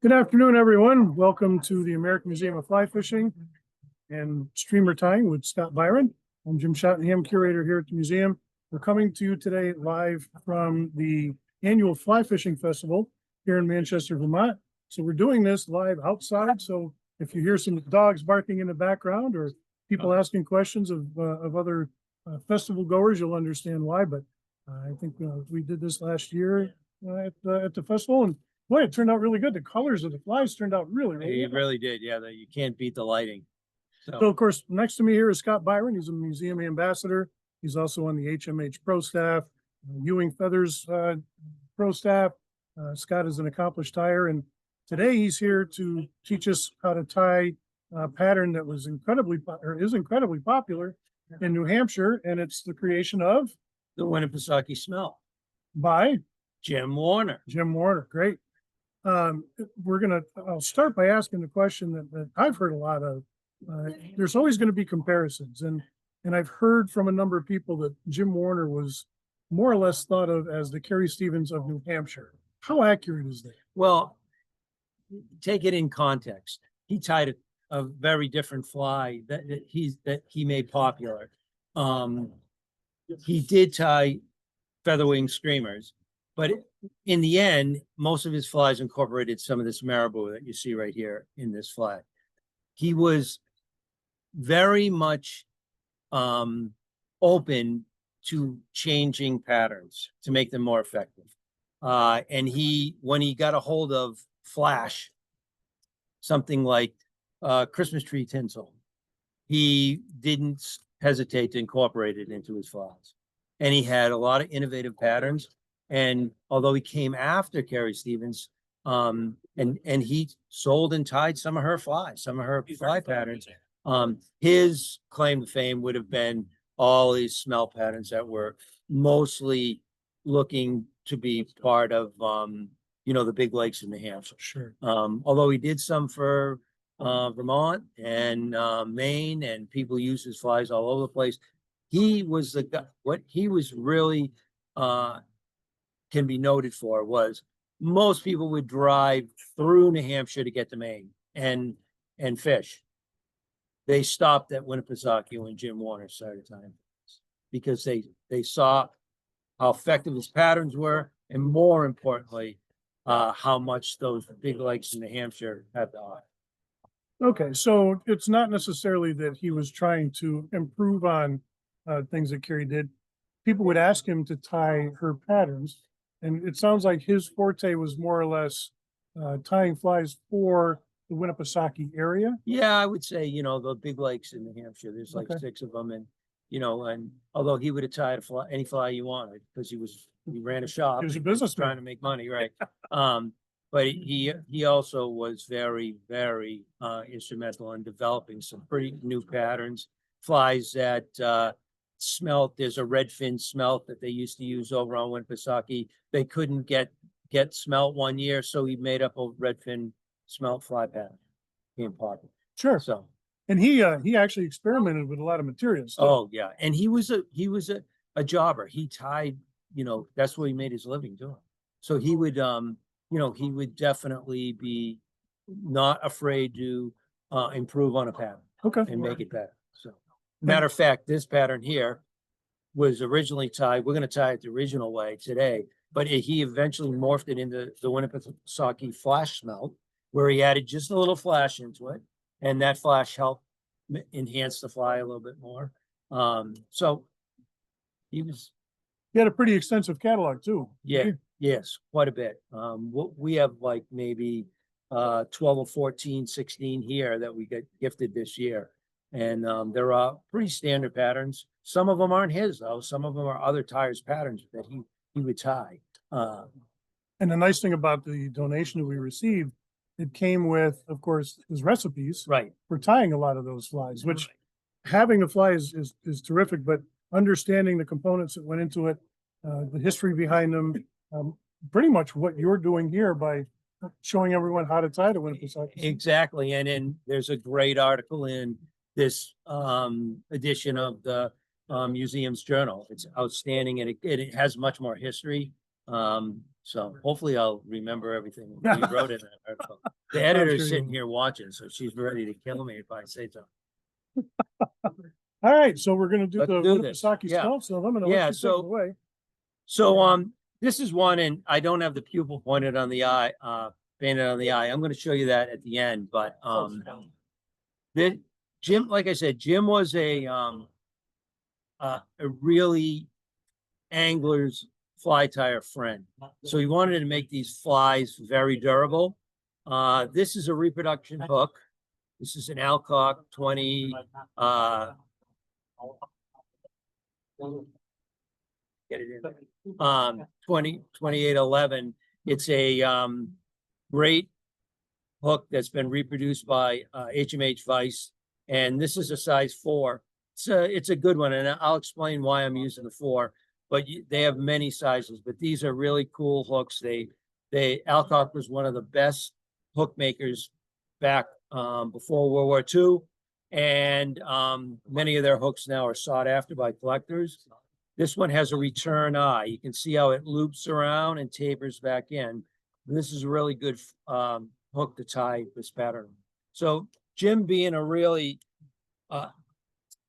Good afternoon, everyone. Welcome to the American Museum of Fly Fishing and Streamer Tying with Scott Biron. I'm Jim Schottenham, curator here at the museum. We're coming to you today live from the annual Fly Fishing Festival here in Manchester, Vermont. So we're doing this live outside. So if you hear some dogs barking in the background or people asking questions of other festival goers, you'll understand why. But I think we did this last year at the festival, and boy, it turned out really good. The colors of the flies turned out really It good. really did. Yeah, you can't beat the lighting. So, of course, next to me here is Scott Biron. He's a museum ambassador. He's also on the HMH pro staff, Ewing Feathers pro staff. Scott is an accomplished tyer, and today he's here to teach us how to tie a pattern that was is incredibly popular in New Hampshire, and it's the creation of the Winnipesaukee smelt by Jim Warner. Jim Warner. Great. I'll start by asking the question that I've heard a lot of. There's always going to be comparisons, and I've heard from a number of people that Jim Warner was more or less thought of as the Carrie Stevens of New Hampshire. How accurate is that? Well, take it in context. He tied a very different fly that he made popular. He did tie featherwing streamers, but in the end, most of his flies incorporated some of this marabou that you see right here in this flag. He was very much open to changing patterns to make them more effective. And when he got a hold of flash, something like Christmas tree tinsel, he didn't hesitate to incorporate it into his flies. And he had a lot of innovative patterns. And although he came after Carrie Stevens, and he sold and tied some of her flies, some of her fly patterns, his claim to fame would have been all these smelt patterns that were mostly looking to be part of, the big lakes in New Hampshire. Sure. Although he did some for Vermont and Maine, and people use his flies all over the place. He was the guy. What he was really can be noted for was most people would drive through New Hampshire to get to Maine and fish. They stopped at Winnipesaukee when Jim Warner started tying because they saw how effective his patterns were, and more importantly, how much those big lakes in New Hampshire had to offer. Okay, so it's not necessarily that he was trying to improve on things that Carrie did. People would ask him to tie her patterns, and it sounds like his forte was more or less tying flies for the Winnipesaukee area. Yeah, I would say, the big lakes in New Hampshire, there's like 6 of them. And, and although he would have tied any fly you wanted because he ran a shop. He was a businessman trying to make money, right? But he also was very, very instrumental in developing some pretty new patterns, flies that smelt. There's a redfin smelt that they used to use over on Winnipesaukee. They couldn't get smelt one year, so he made up a redfin smelt fly pattern. Became popular. Sure. So, and he actually experimented with a lot of materials too. Oh yeah, and he was a jobber. He tied, that's what he made his living doing. So he would he would definitely be not afraid to improve on a pattern. Okay. And make it better. So matter of fact, this pattern here was originally tied. We're going to tie it the original way today, but he eventually morphed it into the Winnipesaukee flash smelt, where he added just a little flash into it, and that flash helped enhance the fly a little bit more. So he had a pretty extensive catalog too. Yeah, yes, quite a bit. We have like maybe 12 or 14, 16 here that we get gifted this year. And there are pretty standard patterns. Some of them aren't his though. Some of them are other tyers' patterns that he would tie. And the nice thing about the donation that we received, it came with, of course, his recipes. Right. For tying a lot of those flies, which having a fly is terrific, but understanding the components that went into it, the history behind them, pretty much what you're doing here by showing everyone how to tie the Winnipesaukee. Exactly. And then there's a great article in this edition of the museum's journal. It's outstanding, and it has much more history. So hopefully I'll remember everything we wrote in that article. The editor's sure you sitting will. here watching, so she's ready to kill me if I say so. All right, so we're gonna do Let's the do this. Winnipesaukee Yeah. smelt, so I'm gonna Yeah, let you take so- it away. So, this is one, and I don't have the pupil pointed on the eye, painted on the eye. I'm gonna show you that at the end, but, Jim, like I said, Jim was a really angler's fly tire friend. So he wanted to make these flies very durable. This is a reproduction hook. This is an Alcock 20, get it in, 2811. It's a, great hook that's been reproduced by, HMH Vice. And this is a size 4. It's a good one. And I'll explain why I'm using the 4, but they have many sizes, but these are really cool hooks. Alcock was one of the best hook makers back, before World War II. And, many of their hooks now are sought after by collectors. This one has a return eye. You can see how it loops around and tapers back in. And this is a really good, hook to tie this pattern. So Jim, being a really,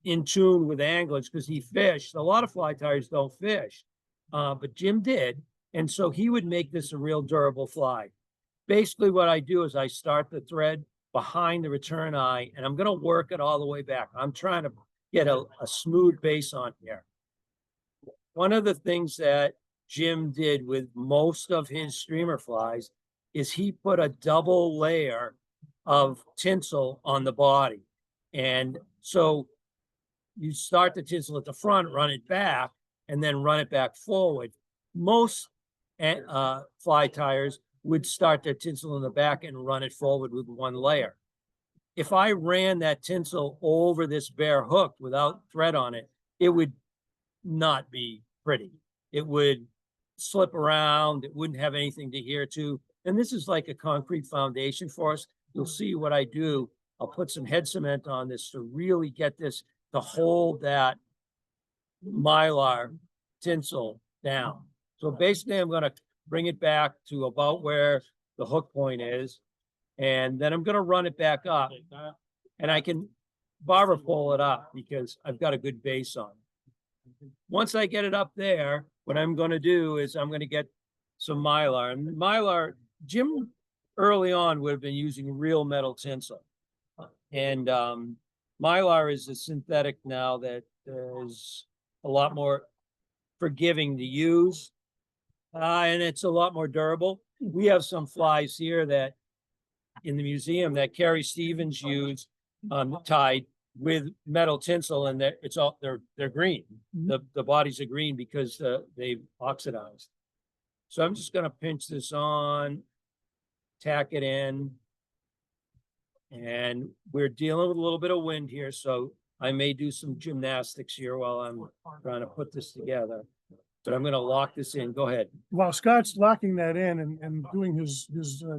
in tune with anglers, because he fished, a lot of fly tires don't fish, but Jim did. And so he would make this a real durable fly. Basically what I do is I start the thread behind the return eye, and I'm going to work it all the way back. I'm trying to get a smooth base on here. One of the things that Jim did with most of his streamer flies is he put a double layer of tinsel on the body. And so you start the tinsel at the front, run it back, and then run it back forward. Most fly tires would start their tinsel in the back and run it forward with one layer. If I ran that tinsel over this bare hook without thread on it, it would not be pretty. It would slip around. It wouldn't have anything to adhere to. And this is like a concrete foundation for us. You'll see what I do. I'll put some head cement on this to really get this to hold that mylar tinsel down. So basically I'm going to bring it back to about where the hook point is. And then I'm going to run it back up, and I can barber pole it up because I've got a good base on it. Once I get it up there, what I'm going to do is I'm going to get some mylar. And mylar, Jim early on would have been using real metal tinsel. And mylar is a synthetic now that is a lot more forgiving to use. And it's a lot more durable. We have some flies here that in the museum that Carrie Stevens used, tied with metal tinsel, and they're green. The bodies are green because they've oxidized. So I'm just going to pinch this on, tack it in, and we're dealing with a little bit of wind here, so I may do some gymnastics here while I'm trying to put this together. But I'm going to lock this in. Go ahead. While Scott's locking that in and doing his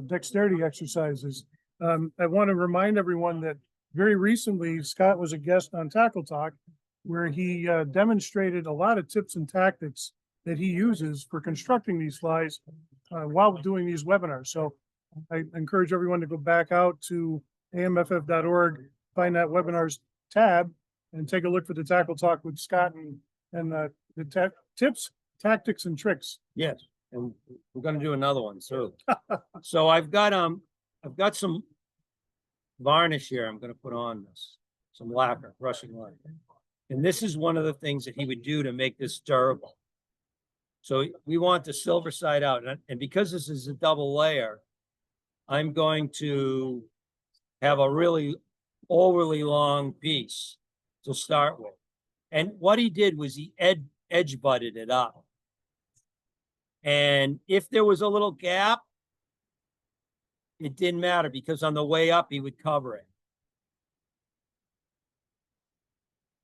dexterity exercises, I want to remind everyone that very recently Scott was a guest on Tackle Talk, where he demonstrated a lot of tips and tactics that he uses for constructing these flies while doing these webinars. So I encourage everyone to go back out to amff.org, find that webinars tab, and take a look for the Tackle Talk with Scott and the tips, tactics, and tricks. Yes, and we're going to do another one too. So I've got some varnish here. I'm going to put on this, some lacquer, brushing lacquer, and this is one of the things that he would do to make this durable. So we want the silver side out, and because this is a double layer, I'm going to have a really overly long piece to start with. And what he did was he edge butted it up. And if there was a little gap, it didn't matter because on the way up, he would cover it.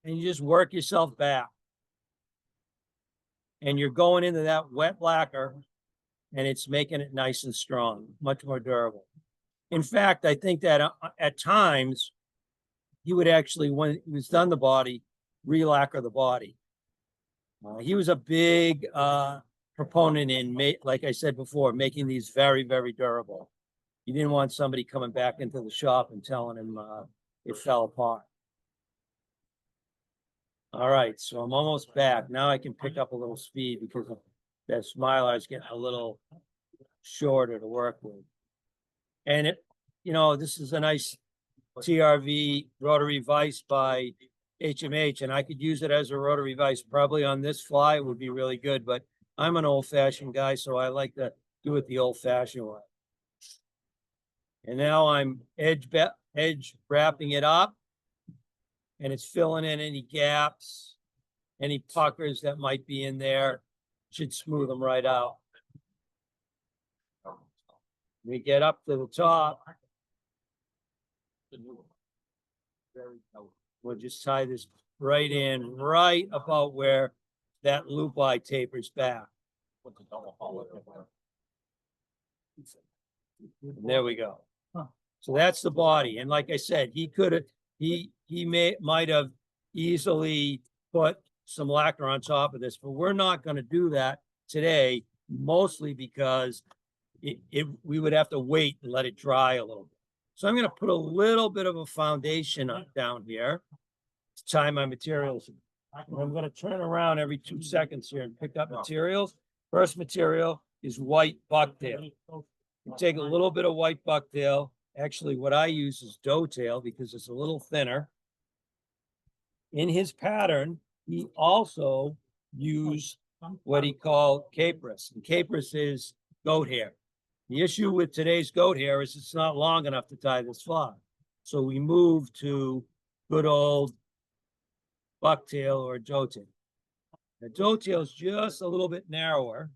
And you just work yourself back. And you're going into that wet lacquer, and it's making it nice and strong, much more durable. In fact, I think that at times, he would actually, when he was done the body, re-lacquer the body. He was a big proponent in like I said before, making these very, very durable. You didn't want somebody coming back into the shop and telling him it fell apart. All right, so I'm almost back. Now I can pick up a little speed because that Mylar is getting a little shorter to work with. And it, this is a nice TRV rotary vise by HMH, and I could use it as a rotary vise. Probably on this fly, it would be really good, but I'm an old-fashioned guy, so I like to do it the old-fashioned way. And now I'm edge wrapping it up, and it's filling in any gaps, any puckers that might be in there. Should smooth them right out. We get up to the top. We'll just tie this right in, right about where that loop eye tapers back. And there we go. So that's the body. And like I said, he could have, he might have easily put some lacquer on top of this, but we're not going to do that today, mostly because we would have to wait and let it dry a little bit. So I'm going to put a little bit of a foundation down here to tie my materials. And I'm going to turn around every 2 seconds here and pick up materials. First material is white bucktail. You take a little bit of white bucktail. Actually, what I use is dovetail because it's a little thinner. In his pattern, he also used what he called capris. And capris is goat hair. The issue with today's goat hair is it's not long enough to tie this fly. So we moved to good old bucktail or dovetail. The dovetail is just a little bit narrower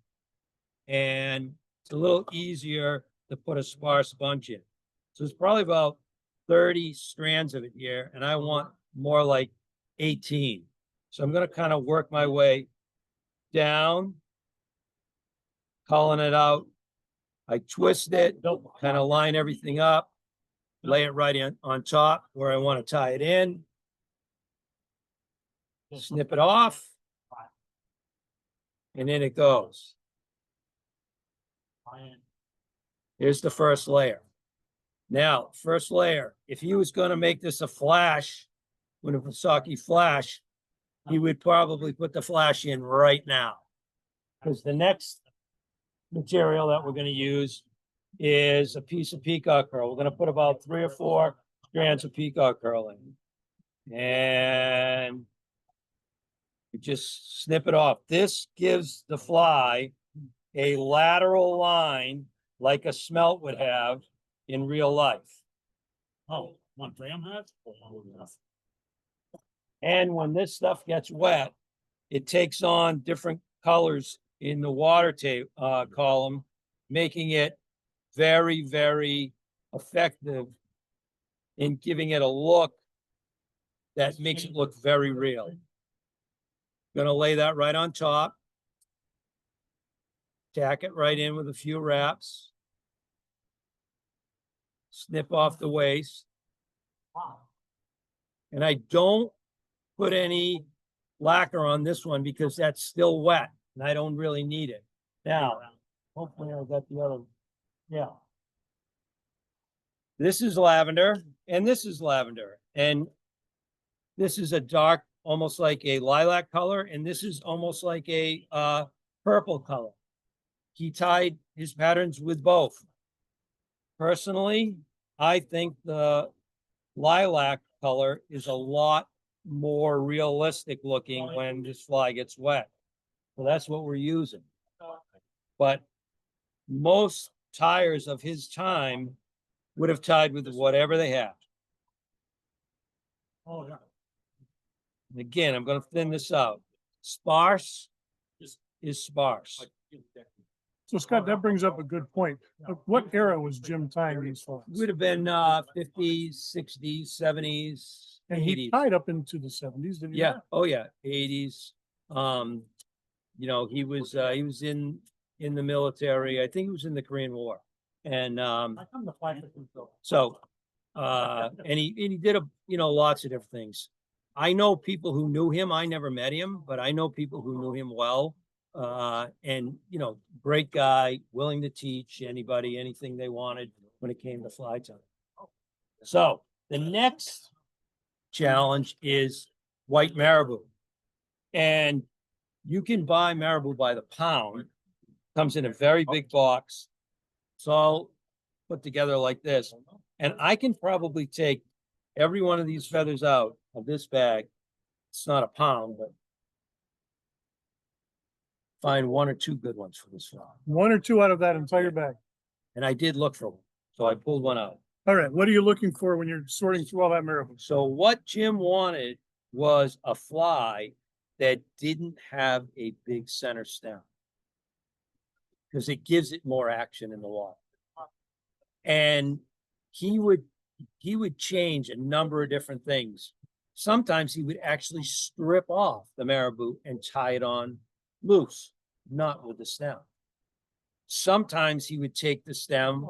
and it's a little easier to put a sparse bunch in. So it's probably about 30 strands of it here, and I want more like 18. So I'm going to kind of work my way down, calling it out. I twist it, kind of line everything up, lay it right in on top where I want to tie it in, snip it off, and in it goes. Here's the first layer. Now, first layer, if he was going to make this a flash, Winnipesaukee flash, he would probably put the flash in right now. Because the next material that we're going to use is a piece of peacock curl. We're going to put about 3 or 4 strands of peacock curl in. And you just snip it off. This gives the fly a lateral line like a smelt would have in real life. Oh, one gram hat? And when this stuff gets wet, it takes on different colors in the water column, making it very, very effective in giving it a look that makes it look very real. Gonna lay that right on top. Tack it right in with a few wraps. Snip off the waist. And I don't put any lacquer on this one because that's still wet and I don't really need it. Now, hopefully I got the other, yeah. This is lavender and this is lavender. And this is a dark, almost like a lilac color. And this is almost like a purple color. He tied his patterns with both. Personally, I think the lilac color is a lot more realistic looking when this fly gets wet. So that's what we're using. But most tires of his time would have tied with whatever they have. Oh, yeah. And again, I'm going to thin this out. Sparse is sparse. So Scott, that brings up a good point. What era was Jim tying these flies? Would have been 50s, 60s, 70s, And 80s. he tied up into the 70s, didn't he? Yeah. Oh yeah. 80s. You know, he was in the military. I think he was in the Korean War. And so and he did lots of different things. I know people who knew him. I never met him, but I know people who knew him well. And, you know, great guy, willing to teach anybody anything they wanted when it came to fly time. So the next challenge is white marabou. And you can buy marabou by the pound. Comes in a very big box. It's all put together like this. And I can probably take every one of these feathers out of this bag. It's not a pound, but find one or two good ones for this fly. One or two out of that entire bag. And I did look for one. So I pulled one out. All right, what are you looking for when you're sorting through all that marabou? So what Jim wanted was a fly that didn't have a big center stem, because it gives it more action in the water. And he would change a number of different things. Sometimes he would actually strip off the marabou and tie it on loose, not with the stem. Sometimes he would take the stem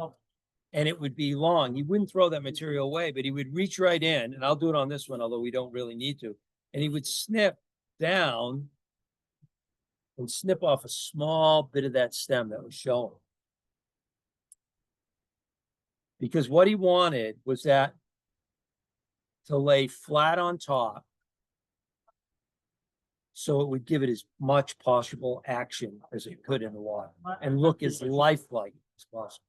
and it would be long. He wouldn't throw that material away, but he would reach right in, and I'll do it on this one, although we don't really need to. And he would snip down and snip off a small bit of that stem that was showing. Because what he wanted was that to lay flat on top, so it would give it as much possible action as it could in the water and look as lifelike as possible.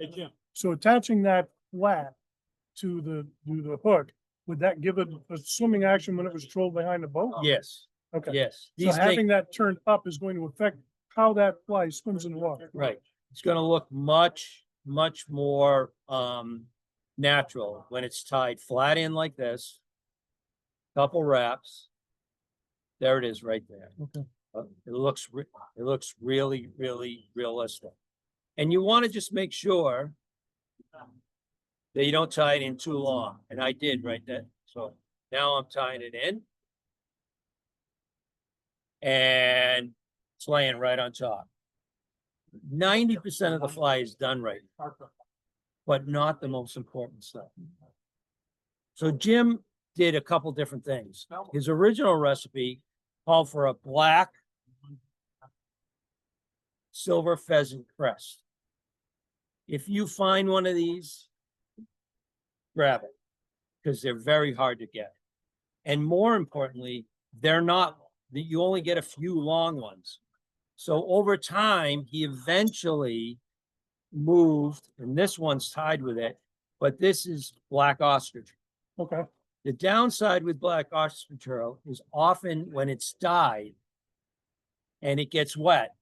Hey, Jim. So attaching that flat to the hook, would that give it a swimming action when it was trolled behind the boat? Yes, Okay. yes. So These having things, that turned up is going to affect how that fly swims in the water. right. It's gonna look much more natural when it's tied flat in like this. Couple wraps. There it is right there. Okay. It looks really realistic. And you want to just make sure that you don't tie it in too long. And I did right there. So now I'm tying it in. And it's laying right on top. 90% of the fly is done right, but not the most important stuff. So Jim did a couple different things. His original recipe called for a black silver pheasant crest. If you find one of these, grab it, because they're very hard to get. And more importantly, they're not, you only get a few long ones. So over time, he eventually moved, and this one's tied with it, but this is black ostrich. Okay. The downside with black ostrich pearl is often when it's dyed and it gets wet,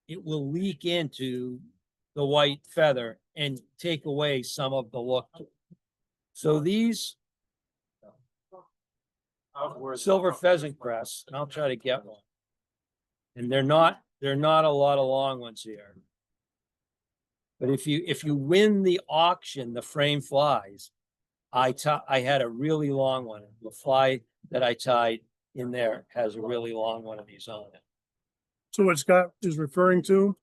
it will leak into the white feather and take away some of the look. So these silver pheasant crests, and I'll try to get one. And they're not a lot of long ones here. But if you win the auction, the frame flies, I had a really long one. The fly that I tied in there has a really long one of these on it. So what Scott is referring to,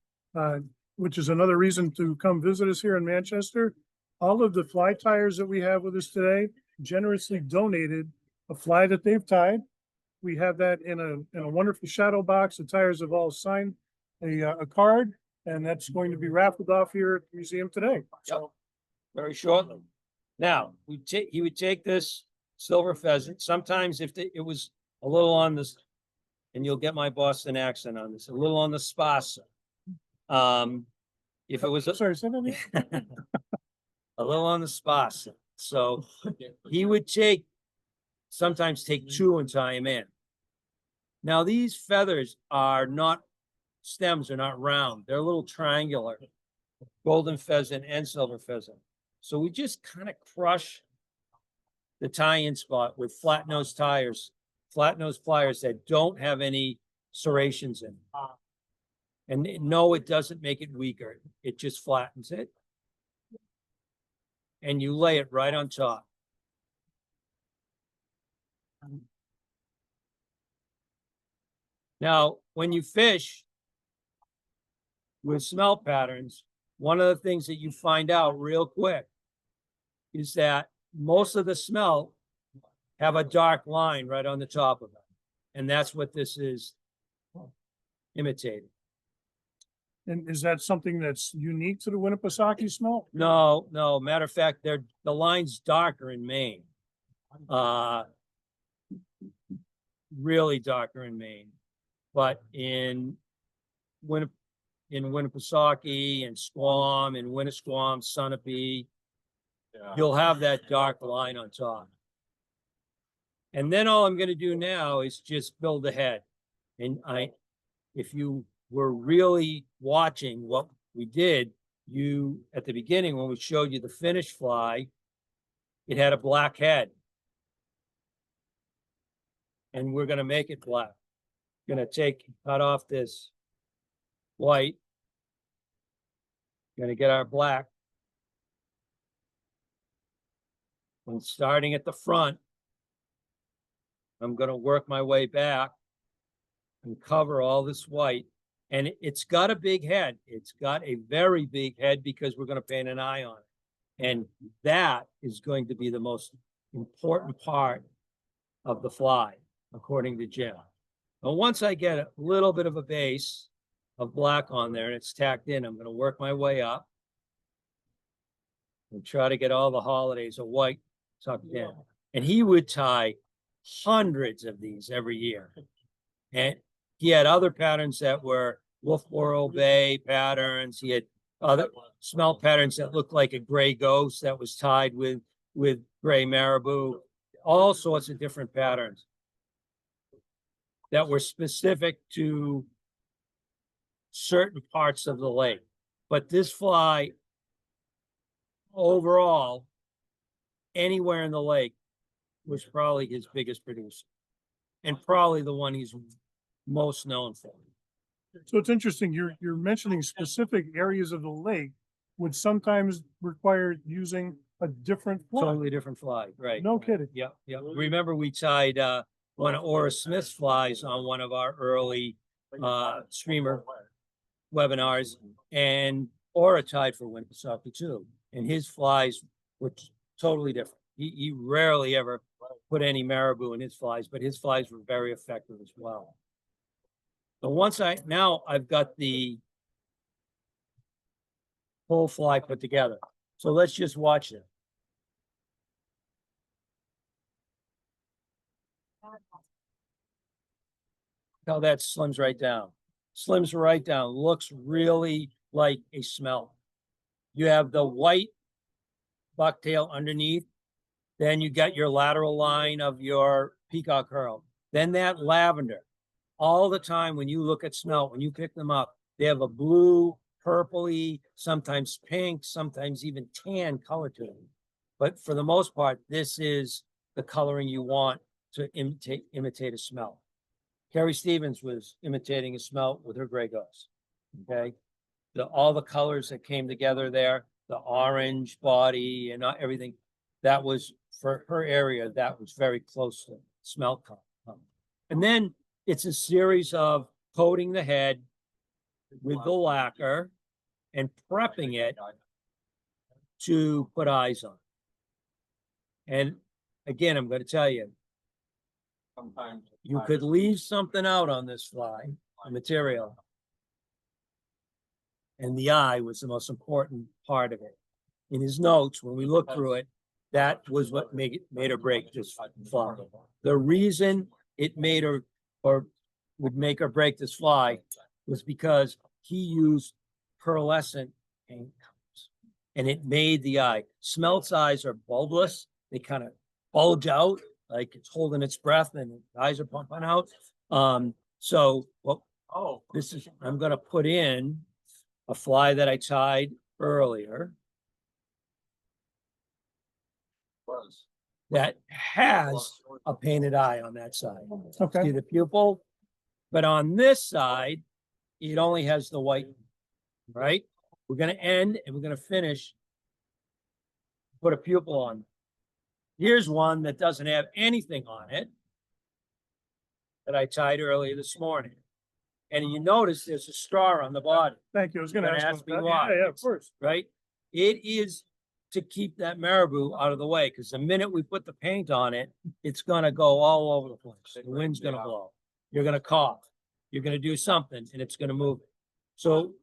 which is another reason to come visit us here in Manchester, all of the fly tiers that we have with us today generously donated a fly that they've tied. We have that in a wonderful shadow box. The tires have all signed a card, and that's going to be raffled off here at the museum today. Yep. Very shortly. Now, he would take this silver pheasant. Sometimes if it was a little on this, and you'll get my Boston accent on this, a little on the sparse. If it was Sorry, say that again? a little on the sparse. So he would sometimes take two and tie him in. Now these feathers are not, stems are not round. They're a little triangular, golden pheasant and silver pheasant. So we just kind of crush the tie-in spot with flat nose pliers that don't have any serrations in. And no, it doesn't make it weaker. It just flattens it. And you lay it right on top. Now, when you fish with smelt patterns, one of the things that you find out real quick is that most of the smelt have a dark line right on the top of it. And that's what this is. imitated. And is that something that's unique to the Winnipesaukee smelt? No, no, matter of fact, the line's darker in Maine. Really darker in Maine. But in Winnipesaukee and Squam and Winnisquam, Sunapee, you'll have that dark line on top. And then all I'm gonna do now is just build the head. And if you were really watching what we did, at the beginning, when we showed you the finished fly, it had a black head. And we're gonna make it black. Gonna cut off this white. Gonna get our black. And starting at the front, I'm gonna work my way back and cover all this white. And it's got a big head. It's got a very big head because we're gonna paint an eye on it. And that is going to be the most important part of the fly, according to Jim. But once I get a little bit of a base of black on there and it's tacked in, I'm gonna work my way up and try to get all the holidays of white tucked in. And he would tie hundreds of these every year. And he had other patterns that were Wolfboro Bay patterns. He had other smelt patterns that looked like a gray ghost that was tied with gray marabou, all sorts of different patterns that were specific to certain parts of the lake. But this fly, overall, anywhere in the lake, was probably his biggest producer, and probably the one he's most known for. So it's interesting, you're mentioning specific areas of the lake would sometimes require using a different fly. Totally different fly, right? No kidding. Yep, yep. Remember, we tied one of Ora Smith's flies on one of our early streamer webinars, and Ora tied for Winnipesaukee too. And his flies were totally different. He rarely ever put any marabou in his flies, but his flies were very effective as well. So now I've got the whole fly put together. So let's just watch it. How that slims right down. Slims right down. Looks really like a smelt. You have the white bucktail underneath. Then you got your lateral line of your peacock herl. Then that lavender. All the time when you look at smelt, when you pick them up, they have a blue, purpley, sometimes pink, sometimes even tan color to them. But for the most part, this is the coloring you want to imitate a smelt. Carrie Stevens was imitating a smelt with her gray ghost. Okay, all the colors that came together there, the orange body and everything, that was for her area. That was very close to smelt color. And then it's a series of coating the head with the lacquer and prepping it to put eyes on. And again, I'm going to tell you, you could leave something out on this fly, material, and the eye was the most important part of it. In his notes, when we looked through it, that was what made or break this fly. The reason it made or would make or break this fly was because he used pearlescent paint colors, and it made the eye. Smelt's eyes are bulbous. They kind of bulge out like it's holding its breath and its eyes are pumping out. I'm going to put in a fly that I tied earlier that has a painted eye on that side. Okay. See the pupil? But on this side, it only has the white, right? We're going to end and we're going to finish, put a pupil on. Here's one that doesn't have anything on it that I tied earlier this morning. And you notice there's a star on the bottom. Thank you. I was going to Ask me about that. why. Yeah, of course. Right? It is to keep that marabou out of the way, because the minute we put the paint on it, it's going to go all over the place. The wind's going to blow. You're going to cough. you're gonna do something and it's gonna move. So,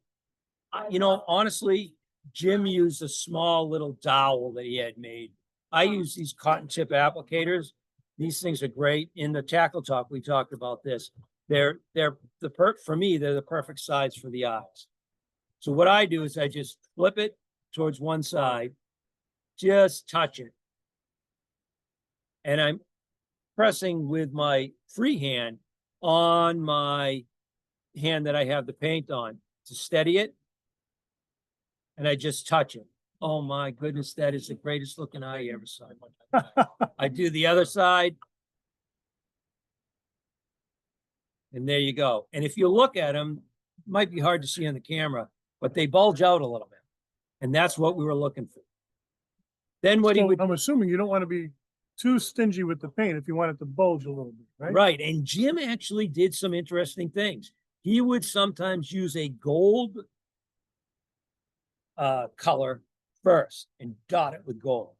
you know, honestly, Jim used a small little dowel that he had made. I use these cotton tip applicators. These things are great. In the tackle talk, we talked about this. They're for me, they're the perfect size for the eyes. So what I do is I just flip it towards one side, just touch it. And I'm pressing with my free hand on my hand that I have the paint on to steady it. And I just touch it. Oh my goodness, that is the greatest looking eye you ever saw. I do the other side. And there you go. And if you look at them, it might be hard to see on the camera, but they bulge out a little bit. And that's what we were looking for. Then what he So would, I'm assuming you don't want to be too stingy with the paint if you want it to bulge a little bit, right? right. And Jim actually did some interesting things. He would sometimes use a gold color first and dot it with gold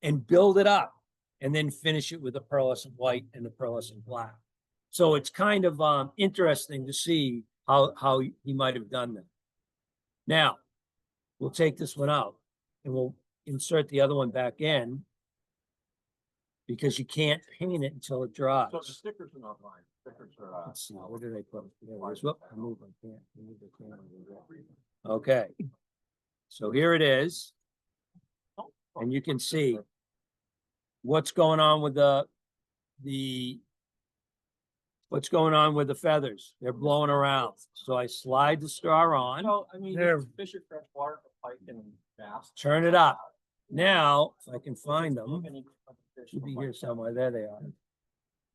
and build it up and then finish it with the pearlescent white and the pearlescent black. So it's kind of interesting to see how he might have done that. Now, we'll take this one out and we'll insert the other one back in because you can't paint it until it dries. So the stickers are not lined. Stickers are, Let's see, where did I put it? There it is. Whoop, I moved my can. I moved the camera. Okay. So here it is. And you can see what's going on with what's going on with the feathers. They're blowing around. So I slide the star on, well, I mean, There. fish are fresh water, pipe and bass. turn it up. Now, if I can find them, should be here somewhere. There they are.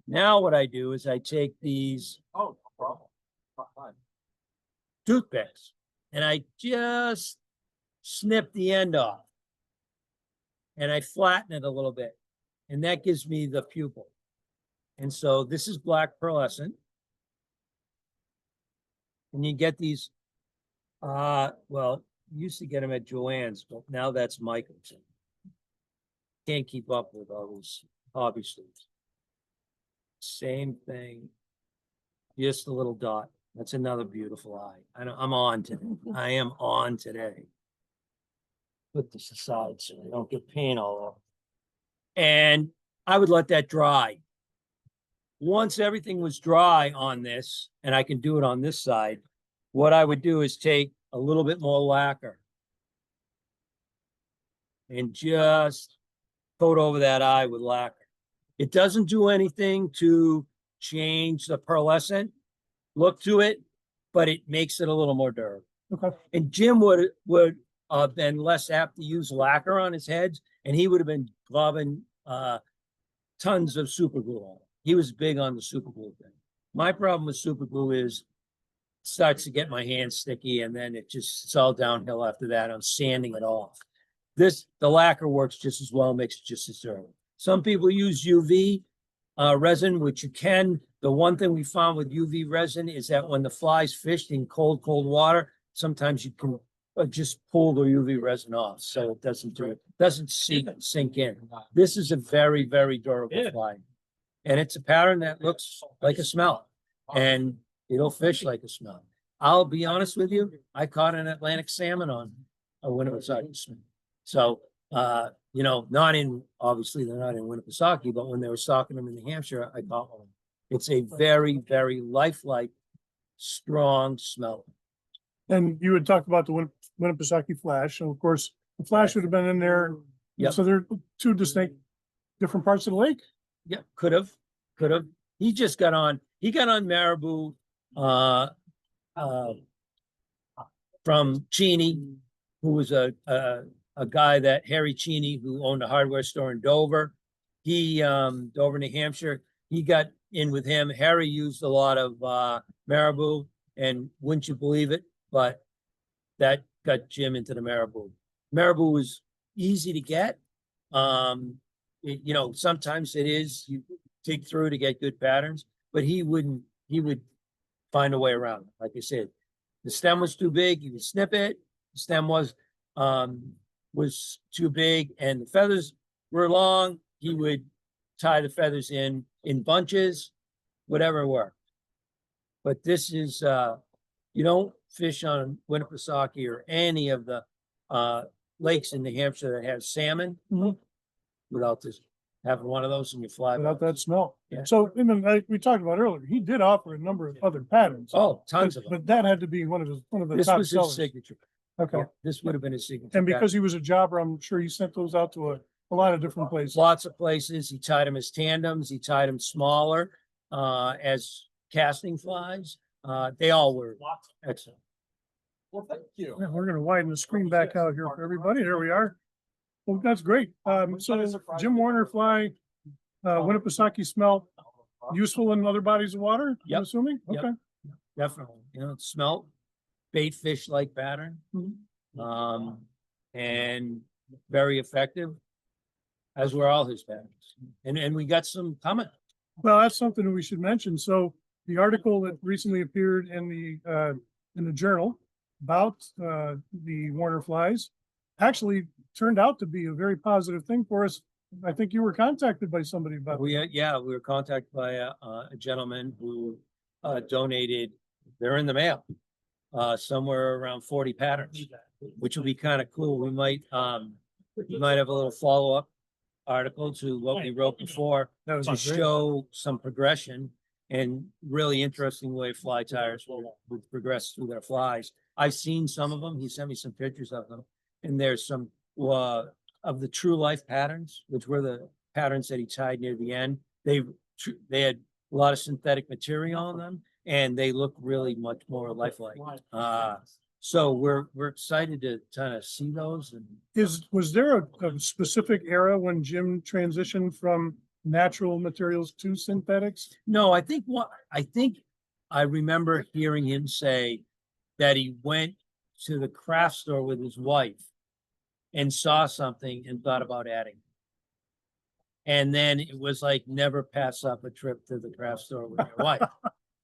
Now what I do is I take these Oh, no problem. Fine. toothpicks and I just snip the end off and I flatten it a little bit. And that gives me the pupil. And so this is black pearlescent. And you get these, well, you used to get them at Joann's, but now that's Michael's. Can't keep up with all these hobby stores. Same thing, just a little dot. That's another beautiful eye. I'm on today. I am on today. Put this aside so I don't get paint all over. And I would let that dry. Once everything was dry on this, and I can do it on this side, what I would do is take a little bit more lacquer and just coat over that eye with lacquer. It doesn't do anything to change the pearlescent look to it, but it makes it a little more durable. Okay. And Jim would have been less apt to use lacquer on his heads, and he would have been globbing tons of super glue on it. He was big on the super glue thing. My problem with super glue is it starts to get my hands sticky, and then it's all downhill after that. I'm sanding it off. The lacquer works just as well, makes it just as durable. Some people use UV resin, which you can. The one thing we found with UV resin is that when the fly's fished in cold water, sometimes you can just pull the UV resin off, so it doesn't sink in. This is a very, very durable fly. And it's a pattern that looks like a smelt, and it'll fish like a smelt. I'll be honest with you, I caught an Atlantic salmon on a Winnipesaukee smelt. So, you know, obviously they're not in Winnipesaukee, but when they were stocking them in New Hampshire, I caught one. It's a very, very lifelike, strong smelt. And you had talked about the Winnipesaukee flash, and of course, the flash would have been in there. Yep. So they're two distinct, different parts of the lake. Yeah, could have. He got on Marabou, from Cheney, who was a guy that Harry Cheney, who owned a hardware store in Dover. Dover, New Hampshire, he got in with him. Harry used a lot of Marabou, and wouldn't you believe it? But that got Jim into the Marabou. Marabou was easy to get. You know, sometimes you dig through to get good patterns, but he would find a way around it. Like I said, the stem was too big, he would snip it. The stem was too big and the feathers were long, he would tie the feathers in bunches, whatever worked. But this is, you don't fish on Winnipesaukee or any of the, lakes in New Hampshire that have salmon Mhm. without this, having one of those in your fly Without box. that smell. Yeah. So, and then like we talked about earlier, he did offer a number of other patterns. Oh, tons of them. But that had to be one of the This top was his sellers. signature. Okay. Yeah, this would have been his signature. And pattern. because he was a jobber, I'm sure he sent those out to a lot of different places. Lots of places. He tied them as tandems. He tied them smaller, as casting flies. They all were excellent. Well, thank you. Yeah, we're gonna widen the screen back out here for everybody. There we are. Well, that's great. So Jim Warner fly, Winnipesaukee smelt, useful in other bodies of water, I'm Yep. assuming? Yep. Okay. Definitely. You know, smelt, bait fish like pattern. Mhm. And very effective, as were all his patterns. And we got some comment. Well, that's something that we should mention. So the article that recently appeared in the journal about the Warner flies actually turned out to be a very positive thing for us. I think you were contacted by somebody about We were contacted by a gentleman who donated, they're in the mail, somewhere around 40 patterns, which will be kind of cool. We might have a little follow-up article to what we wrote before that was to great. show some progression and really interesting way fly tires would progress through their flies. I've seen some of them. He sent me some pictures of them, and there's some of the true life patterns, which were the patterns that he tied near the end. They had a lot of synthetic material on them, and they look really much more lifelike. So we're excited to kind of see those. And Was there a specific era when Jim transitioned from natural materials to synthetics? no, I think I remember hearing him say that he went to the craft store with his wife and saw something and thought about adding. And then it was like never pass up a trip to the craft store with your wife.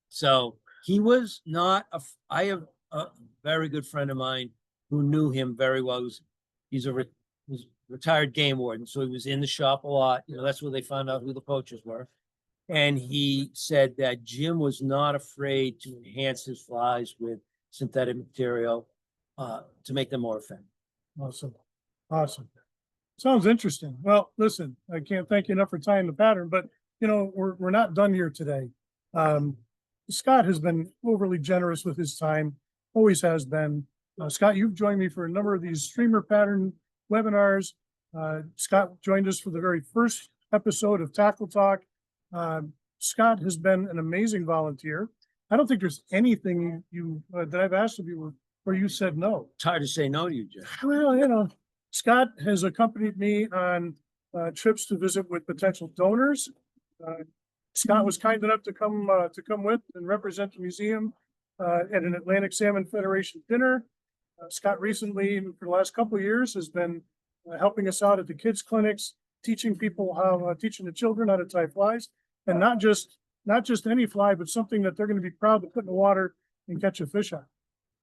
So he was not I have a very good friend of mine who knew him very well. He's a retired game warden, so he was in the shop a lot. You know, that's where they found out who the poachers were. And he said that Jim was not afraid to enhance his flies with synthetic material to make them more effective. Awesome. Awesome. Sounds interesting. Well, listen, I can't thank you enough for tying the pattern, but you know, we're not done here today. Scott has been overly generous with his time, always has been. Scott, you've joined me for a number of these streamer pattern webinars. Scott joined us for the very first episode of Tackle Talk. Scott has been an amazing volunteer. I don't think there's anything you that I've asked of you where you said no. It's hard to say no to you, Jim. Well, you know, Scott has accompanied me on trips to visit with potential donors. Scott was kind enough to come with and represent the museum at an Atlantic Salmon Federation dinner. Scott recently, for the last couple of years, has been helping us out at the kids clinics, teaching the children how to tie flies, and not just any fly, but something that they're going to be proud to put in the water and catch a fish on.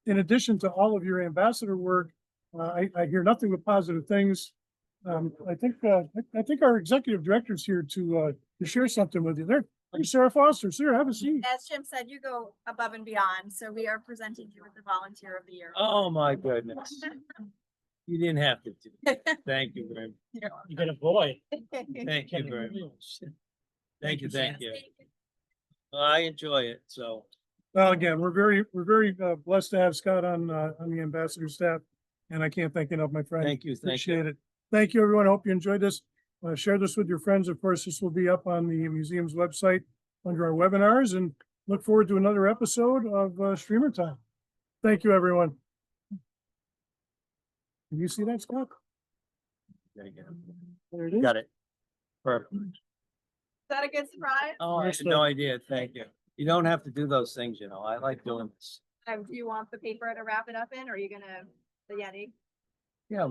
In addition to all of your ambassador work, I hear nothing but positive things. I think our executive director's here to share something with you. There's Sarah Foster. Sarah, have a seat. As Jim said, you go above and beyond, so we are presenting you with the Volunteer of the Year. Oh, my goodness. You didn't have to do that. Thank you very much. You got a boy. Thank you very much. Thank you. I enjoy it, so. Well, again, we're very blessed to have Scott on the ambassador staff, and I can't thank you enough, my friend. Thank you. Appreciate it. Thank you, everyone. I hope you enjoyed this. Share this with your friends. Of course, this will be up on the museum's website under our webinars, and look forward to another episode of Streamer Time. Thank you, everyone. Can you see that, Scott? There you go. There it is. Got it. Perfect. Is that a good surprise? Oh, I had no idea. Thank you. You don't have to do those things, you know. I like doing this. Do you want the paper to wrap it up in, or are you gonna, the Yeti? Yeah,